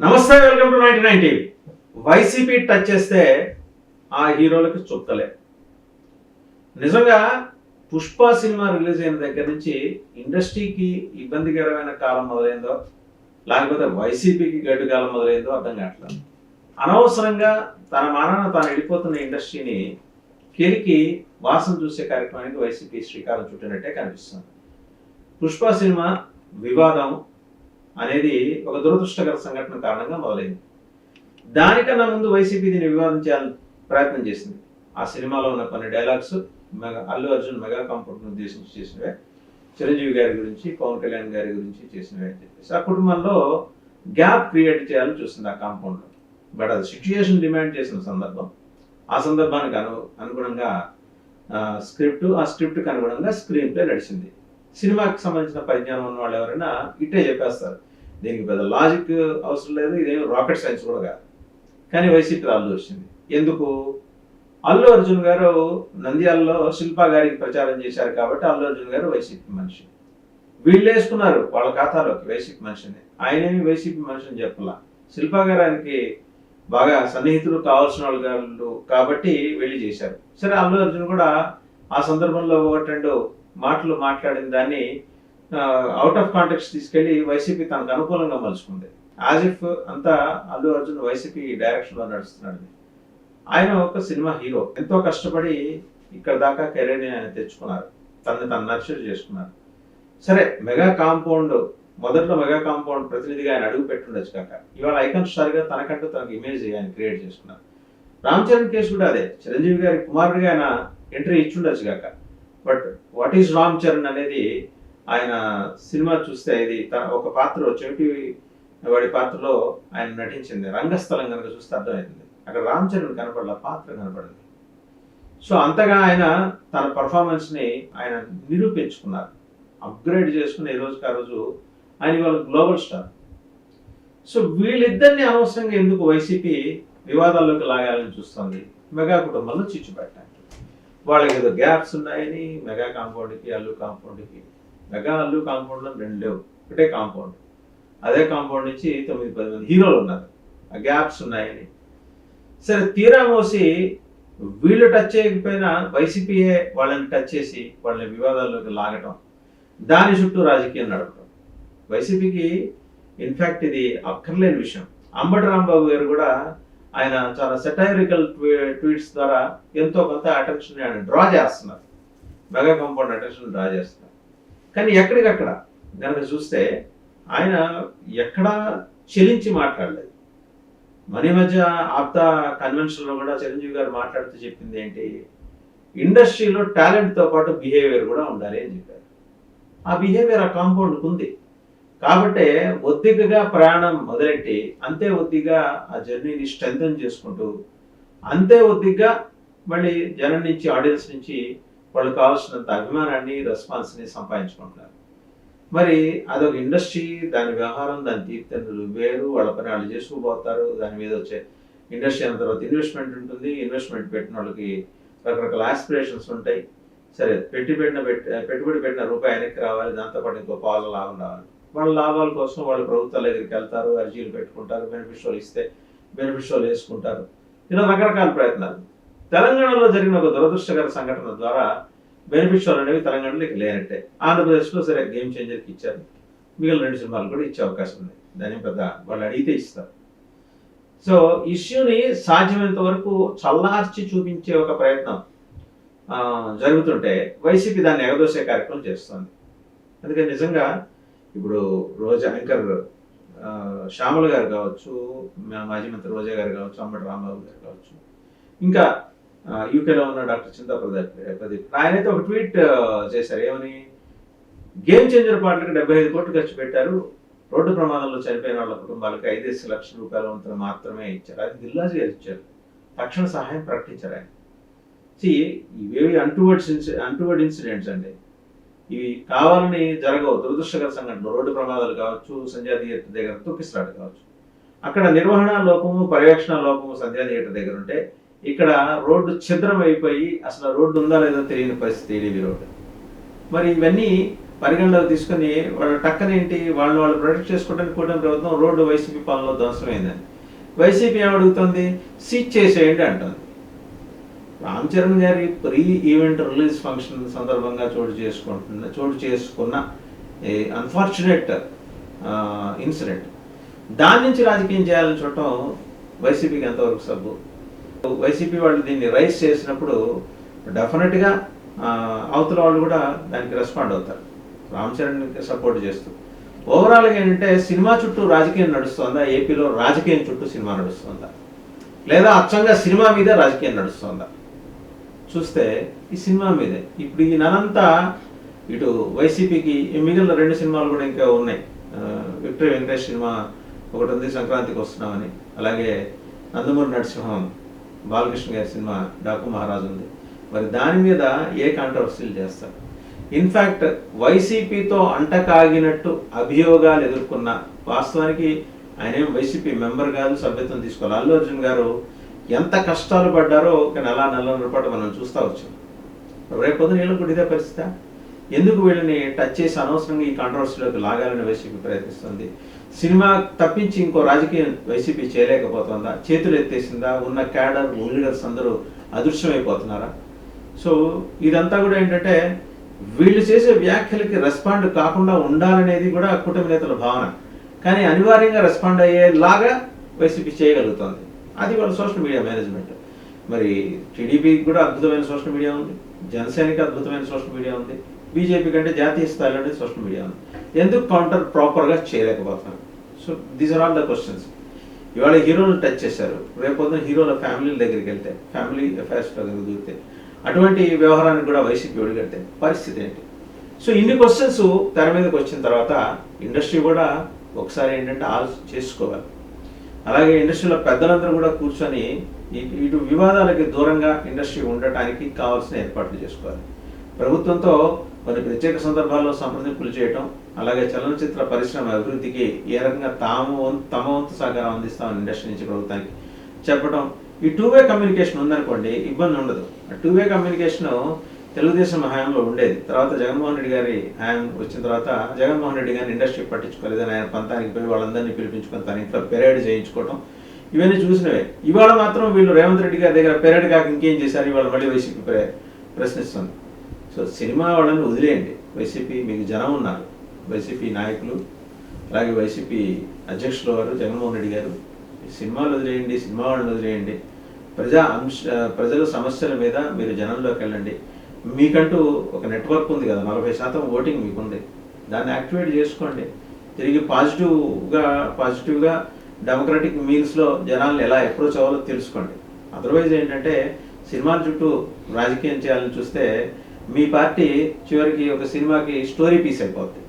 నమస్తే, welcome to 99 TV. YCP touch చేస్తే ఆ హీరోలకి చుక్కలే. నిజంగా పుష్ప సినిమా రిలీజ్ అయిన దగ్గర నుంచి ఇండస్ట్రీకి ఇబ్బందికరమైన కాలం మొదలైందో లేకపోతే వైసీపీకి గడ్డు కాలం మొదలైందో అర్థం కావట్లేదు. అనవసరంగా తన మానాన తాను వెళ్ళిపోతున్న ఇండస్ట్రీని కెలికి వాసన చూసే కార్యక్రమానికి వైసీపీ శ్రీకారం చుట్టినట్టే కనిపిస్తుంది. పుష్ప సినిమా వివాదం అనేది ఒక దురదృష్టకర సంఘటన కారణంగా మొదలైంది. దానికన్నా ముందు వైసీపీ దీన్ని వివాదం చేయాలని ప్రయత్నం చేసింది. ఆ సినిమాలో ఉన్న కొన్ని dialogues Allu Arjun mega compound ఉద్దేశించి చేసినవే, చిరంజీవి గారి గురించి, పవన్ కళ్యాణ్ గారి గురించి చేసినవే అని చెప్పేసి ఆ కుటుంబంలో గ్యాప్ క్రియేట్ చేయాలని చూస్తుంది ఆ కాంపౌండ్లో. బట్ అది సిచ్యుయేషన్ డిమాండ్ చేసిన సందర్భం. ఆ సందర్భానికి అనుగుణంగా ఆ స్క్రిప్ట్కి అనుగుణంగా స్క్రీన్ ప్లే నడిచింది. సినిమాకి సంబంధించిన పరిజ్ఞానం ఉన్న వాళ్ళు ఎవరైనా ఇట్టే చెప్పేస్తారు, దీనికి పెద్ద లాజిక్ అవసరం లేదు, ఇదేమి రాకెట్ సైన్స్ కూడా కాదు. కానీ వైసీపీ అల్లు వచ్చింది. ఎందుకు? అల్లు అర్జున్ గారు నంద్యాలలో శిల్పా గారికి ప్రచారం చేశారు కాబట్టి అల్లు అర్జున్ గారు వైసీపీ మనిషి. వీళ్ళు వేసుకున్నారు వాళ్ళ ఖాతాలోకి వైసీపీ మనిషిని. ఆయనేమి వైసీపీ మనిషిని చెప్పాల. శిల్పా గారు ఆయనకి బాగా సన్నిహితులు, కావాల్సిన వాళ్ళు కాబట్టి వెళ్ళి చేశారు. సరే, అల్లు అర్జున్ కూడా ఆ సందర్భంలో ఒకటి రెండు మాటలు మాట్లాడిన దాన్ని అవుట్ ఆఫ్ కాంటెక్స్ట్ తీసుకెళ్లి వైసీపీ తనకు అనుకూలంగా మలుచుకుంది. యాజ్ ఇఫ్ అంతా అల్లు అర్జున్ వైసీపీ డైరెక్షన్లో నడుస్తున్నాడు. ఆయన ఒక సినిమా హీరో, ఎంతో కష్టపడి ఇక్కడ దాకా కెరీర్ని ఆయన తెచ్చుకున్నారు, తను నర్చర్ చేసుకున్నారు. సరే, మొదట్లో మెగా కాంపౌండ్ ప్రతినిధిగా ఆయన అడుగు పెట్టుండొచ్చు కాక ఇవాళ ఐకాన్ స్టార్గా తనకంటూ తనకు ఇమేజ్ ఆయన క్రియేట్ చేసుకున్నారు. రామ్ చరణ్ కేసు కూడా అదే, చిరంజీవి గారి కుమారుడిగా ఆయన ఎంట్రీ ఇచ్చుండొచ్చు కాక. But what is Ram Charan అనేది ఆయన సినిమా చూస్తే ఇది ఒక పాత్ర చెవిటి వాడి పాత్రలో ఆయన నటించింది. రంగస్థలం కనుక చూస్తే అర్థమవుతుంది, అక్కడ రామ్ చరణ్ కనపడాల, పాత్ర కనపడింది. సో అంతగా ఆయన తన పర్ఫార్మెన్స్ని ఆయన నిరూపించుకున్నారు, అప్గ్రేడ్ చేసుకుని ఈ రోజుకి ఆ రోజు ఆయన ఇవాళ గ్లోబల్ స్టార్. సో వీళ్ళిద్దరిని అనవసరంగా ఎందుకు వైసీపీ వివాదాల్లోకి లాగాలని చూస్తుంది? మెగా కుటుంబంలో చిచ్చు పెట్టడానికి. వాళ్ళకి ఏదో గ్యాప్స్ ఉన్నాయని మెగా కాంపౌండ్కి, అల్లు కాంపౌండ్కి. మెగా అల్లు కాంపౌండ్లో రెండు లేవు, ఒకటే కాంపౌండ్. అదే కాంపౌండ్ నుంచి 9-10 మంది హీరోలు ఉన్నారు, ఆ గ్యాప్స్ ఉన్నాయని. సరే, తీరా మోసి వీళ్ళు టచ్ చేయకపోయినా వైసీపీయే వాళ్ళని టచ్ చేసి వాళ్ళని వివాదాల్లోకి లాగటం, దాని చుట్టూ రాజకీయం నడపడం. వైసీపీకి ఇన్ఫ్యాక్ట్ ఇది అక్కర్లేని విషయం. అంబటి రాంబాబు గారు కూడా ఆయన చాలా సెటైరికల్ ట్వీట్స్ ద్వారా ఎంతో కొంత అటెన్షన్ ఆయన డ్రా చేస్తున్నారు, మెగా కాంపౌండ్ అటెన్షన్ డ్రా చేస్తున్నారు. కానీ ఎక్కడికక్కడ కనుక చూస్తే ఆయన ఎక్కడా చెలించి మాట్లాడలేదు. మన మధ్య ఆప్తా కన్వెన్షన్లో కూడా చిరంజీవి గారు మాట్లాడుతూ చెప్పింది ఏంటి, ఇండస్ట్రీలో టాలెంట్తో పాటు బిహేవియర్ కూడా ఉండాలి అని చెప్పారు. ఆ బిహేవియర్ ఆ కాంపౌండ్కి ఉంది కాబట్టే ఒద్దికగా ప్రయాణం మొదలెట్టి అంతే ఒద్దిగా ఆ జర్నీని స్ట్రెంథన్ చేసుకుంటూ అంతే ఒద్దిగ్గా మళ్ళీ జనం నుంచి, ఆడియన్స్ నుంచి వాళ్ళు కావాల్సినంత అభిమానాన్ని, రెస్పాన్స్ని సంపాదించుకుంటున్నారు. మరి అదొక ఇండస్ట్రీ, దాని వ్యవహారం, దాని తీర్థంతులు వేరు, వాళ్ళ పని వాళ్ళు చేసుకుపోతారు. దాని మీద వచ్చే ఇండస్ట్రీ అయిన తర్వాత ఇన్వెస్ట్మెంట్ ఉంటుంది. ఇన్వెస్ట్మెంట్ పెట్టిన వాళ్ళకి రకరకాల ఆస్పిరేషన్స్ ఉంటాయి. సరే, పెట్టుబడి పెట్టిన రూపాయి వెనక్కి రావాలి, దాంతోపాటు ఇంకో పాల లాభం రావాలి. వాళ్ళ లాభాల కోసం వాళ్ళు ప్రభుత్వాల దగ్గరికి వెళ్తారు, అర్జీలు పెట్టుకుంటారు, బెనిఫిషియల్ ఇస్తే బెనిఫిషియల్ వేసుకుంటారు. ఇలా రకరకాల ప్రయత్నాలు. తెలంగాణలో జరిగిన ఒక దురదృష్టకర సంఘటన ద్వారా బెనిఫిషియల్ అనేవి తెలంగాణలో ఇక లేనట్టే. ఆంధ్రప్రదేశ్లో సరే గేమ్ చేంజర్కి ఇచ్చారు, మిగిలిన 2 సినిమాలు కూడా ఇచ్చే అవకాశం ఉంది. దాని పెద్ద వాళ్ళు అడిగితే ఇస్తారు. సో ఇష్యూని సాధ్యమైనంత వరకు చల్లార్చి చూపించే ఒక ప్రయత్నం జరుగుతుంటే వైసీపీ దాన్ని ఎగదోసే కార్యక్రమం చేస్తుంది. అందుకని నిజంగా ఇప్పుడు రోజా యాంకర్ శ్యామల గారు కావచ్చు, మాజీ మంత్రి రోజా గారు కావచ్చు, అంబటి రాంబాబు గారు కావచ్చు, ఇంకా యూకేలో ఉన్న డాక్టర్ చింతా ప్రదీప్ ఆయనైతే ఒక ట్వీట్ చేశారు. ఏమని? గేమ్ చేంజర్ పాటలకు 75 కోట్లు ఖర్చు పెట్టారు, రోడ్డు ప్రమాదంలో చనిపోయిన వాళ్ళ కుటుంబాలకు 5 లక్షల రూపాయల వంతున మాత్రమే ఇచ్చారు. అది దిల్లాజీ గారు ఇచ్చారు, తక్షణ సహాయం ప్రకటించారు ఆయన. ఇవేవి అంటువర్డ్ ఇన్సిడెంట్స్ అండి, ఇవి కావాలని జరగవు. దురదృష్టకర సంఘటనలు, రోడ్డు ప్రమాదాలు కావచ్చు, సంధ్యా థియేటర్ దగ్గర తొక్కిసలాట కావచ్చు. అక్కడ నిర్వహణ లోపము, పర్యవేక్షణ లోపము సంధ్యా థియేటర్ దగ్గర ఉంటే ఇక్కడ రోడ్డు ఛిద్రం అయిపోయి అసలు రోడ్డు ఉందా లేదో తెలియని పరిస్థితి, రోడ్డు. మరి ఇవన్నీ పరిగణలోకి తీసుకొని వాళ్ళ టక్కనేంటి వాళ్ళు ప్రొటెక్ట్ చేసుకోవడానికి కూటమి ప్రభుత్వం రోడ్డు వైసీపీ పాలనలో ధ్వంసమైందని. వైసీపీ ఏమడుగుతుంది, సీజ్ చేసేయండి అంటుంది. రామ్ చరణ్ గారి ప్రీ ఈవెంట్ రిలీజ్ ఫంక్షన్ సందర్భంగా చోటు చేసుకున్న అన్ఫార్చునేట్ ఇన్సిడెంట్, దాని నుంచి రాజకీయం చేయాలని చూడటం వైసీపీకి ఎంతవరకు సబ్బు. వైసీపీ వాళ్ళు దీన్ని రైజ్ చేసినప్పుడు డెఫినెట్గా అవతల వాళ్ళు కూడా దానికి రెస్పాండ్ అవుతారు, రామ్ చరణ్కి సపోర్ట్ చేస్తూ. ఓవరాల్గా ఏంటంటే సినిమా చుట్టూ రాజకీయం నడుస్తుందా, ఏపీలో రాజకీయం చుట్టూ సినిమా నడుస్తుందా, లేదా అచ్చంగా సినిమా మీదే రాజకీయం నడుస్తుందా చూస్తే ఈ సినిమా మీదే. ఇప్పుడు ఈ నెలంతా ఇటు వైసీపీకి మిగిలిన 2 సినిమాలు కూడా ఇంకా ఉన్నాయి. విక్టరీ వెంకటేష్ సినిమా ఒకటి ఉంది, సంక్రాంతికి వస్తున్నామని. అలాగే నందమూరి నరసింహం బాలకృష్ణ గారి సినిమా డాకు మహారాజు ఉంది. మరి దాని మీద ఏ కాంట్రవర్సీలు చేస్తారు? ఇన్ఫ్యాక్ట్ వైసీపీతో అంటకాగినట్టు అభియోగాలు ఎదుర్కొన్న, వాస్తవానికి ఆయన ఏం వైసీపీ మెంబర్ కాదు, సభ్యత్వం తీసుకోవాలి. అల్లు అర్జున్ గారు ఎంత కష్టాలు పడ్డారో ఒక నెలన్నర పాటు మనం చూస్తూ వచ్చాం. రేపొద్దున వీళ్ళకి కూడా ఇదే పరిస్థితి. ఎందుకు వీళ్ళని టచ్ చేసి అనవసరంగా ఈ కాంట్రవర్సీలోకి లాగాలని వైసీపీ ప్రయత్నిస్తుంది? సినిమా తప్పించి ఇంకో రాజకీయం వైసీపీ చేయలేకపోతుందా? చేతులు ఎత్తేసిందా? ఉన్న క్యాడర్ లీడర్స్ అందరూ అదృశ్యమైపోతున్నారా? సో ఇదంతా కూడా ఏంటంటే వీళ్ళు చేసే వ్యాఖ్యలకి రెస్పాండ్ కాకుండా ఉండాలనేది కూడా కూటమి నేతల భావన. కానీ అనివార్యంగా రెస్పాండ్ అయ్యేలాగా వైసీపీ చేయగలుగుతుంది. అది వాళ్ళ సోషల్ మీడియా మేనేజ్మెంట్. మరి టీడీపీకి కూడా అద్భుతమైన సోషల్ మీడియా ఉంది, జనసేనకి అద్భుతమైన సోషల్ మీడియా ఉంది, బీజేపీ కంటే జాతీయ స్థాయిలోనే సోషల్ మీడియా ఉంది. ఎందుకు కౌంటర్ ప్రాపర్గా చేయలేకపోతున్నారు? So these are all the questions. ఇవాళ హీరోలు టచ్ చేశారు, రేపొద్దున హీరోల ఫ్యామిలీల దగ్గరికి వెళ్తే, ఫ్యామిలీ అఫైర్స్లో దూరితే, అటువంటి వ్యవహారానికి కూడా వైసీపీ ఒడిగడితే పరిస్థితి ఏంటి? సో ఇన్ని క్వశ్చన్స్ తెర మీదకి వచ్చిన తర్వాత ఇండస్ట్రీ కూడా ఒకసారి ఏంటంటే ఆలోచన చేసుకోవాలి. అలాగే ఇండస్ట్రీలో పెద్దలందరూ కూడా కూర్చొని ఇటు వివాదాలకి దూరంగా ఇండస్ట్రీ ఉండటానికి కావాల్సిన ఏర్పాట్లు చేసుకోవాలి. ప్రభుత్వంతో కొన్ని ప్రత్యేక సందర్భాల్లో సంప్రదింపులు చేయటం, అలాగే చలనచిత్ర పరిశ్రమ అభివృద్ధికి ఏ రకంగా తమ వంతు సహకారం అందిస్తామని ఇండస్ట్రీ నుంచి ప్రభుత్వానికి చెప్పడం. ఈ 2-వే కమ్యూనికేషన్ ఉందనుకోండి, ఇబ్బంది ఉండదు. ఆ 2-వే కమ్యూనికేషన్ తెలుగుదేశం హయాంలో ఉండేది. తర్వాత జగన్మోహన్ రెడ్డి గారి హయాం వచ్చిన తర్వాత జగన్మోహన్ రెడ్డి గారిని ఇండస్ట్రీ పట్టించుకోలేదని ఆయన పంతానికి పోయి వాళ్ళందరినీ పిలిపించుకొని తన ఇంట్లో పెరేడ్ చేయించుకోవటం, ఇవన్నీ చూసినవే. ఇవాళ మాత్రం వీళ్ళు రేవంత్ రెడ్డి గారి దగ్గర పెరేడ్ కాక ఇంకేం చేశారు, ఇవాళ మళ్ళీ వైసీపీ ప్రశ్నిస్తుంది. సో సినిమా వాళ్ళని వదిలేయండి. వైసీపీ మీకు జనం ఉన్నారు, వైసీపీ నాయకులు, అలాగే వైసీపీ అధ్యక్షులు వారు జగన్మోహన్ రెడ్డి గారు. సినిమాలు వదిలేయండి, సినిమా వాళ్ళని వదిలేయండి. ప్రజల సమస్యల మీద మీరు జనంలోకి వెళ్ళండి. మీకంటూ ఒక నెట్వర్క్ ఉంది కదా, 40% ఓటింగ్ మీకుంది, దాన్ని యాక్టివేట్ చేసుకోండి. తిరిగి పాజిటివ్గా డెమోక్రటిక్ మీన్స్లో జనాలను ఎలా అప్రోచ్ అవ్వాలో తెలుసుకోండి. అదర్వైజ్ ఏంటంటే సినిమాల చుట్టూ రాజకీయం చేయాలని చూస్తే మీ పార్టీ చివరికి ఒక సినిమాకి స్టోరీ పీస్ అయిపోద్ది.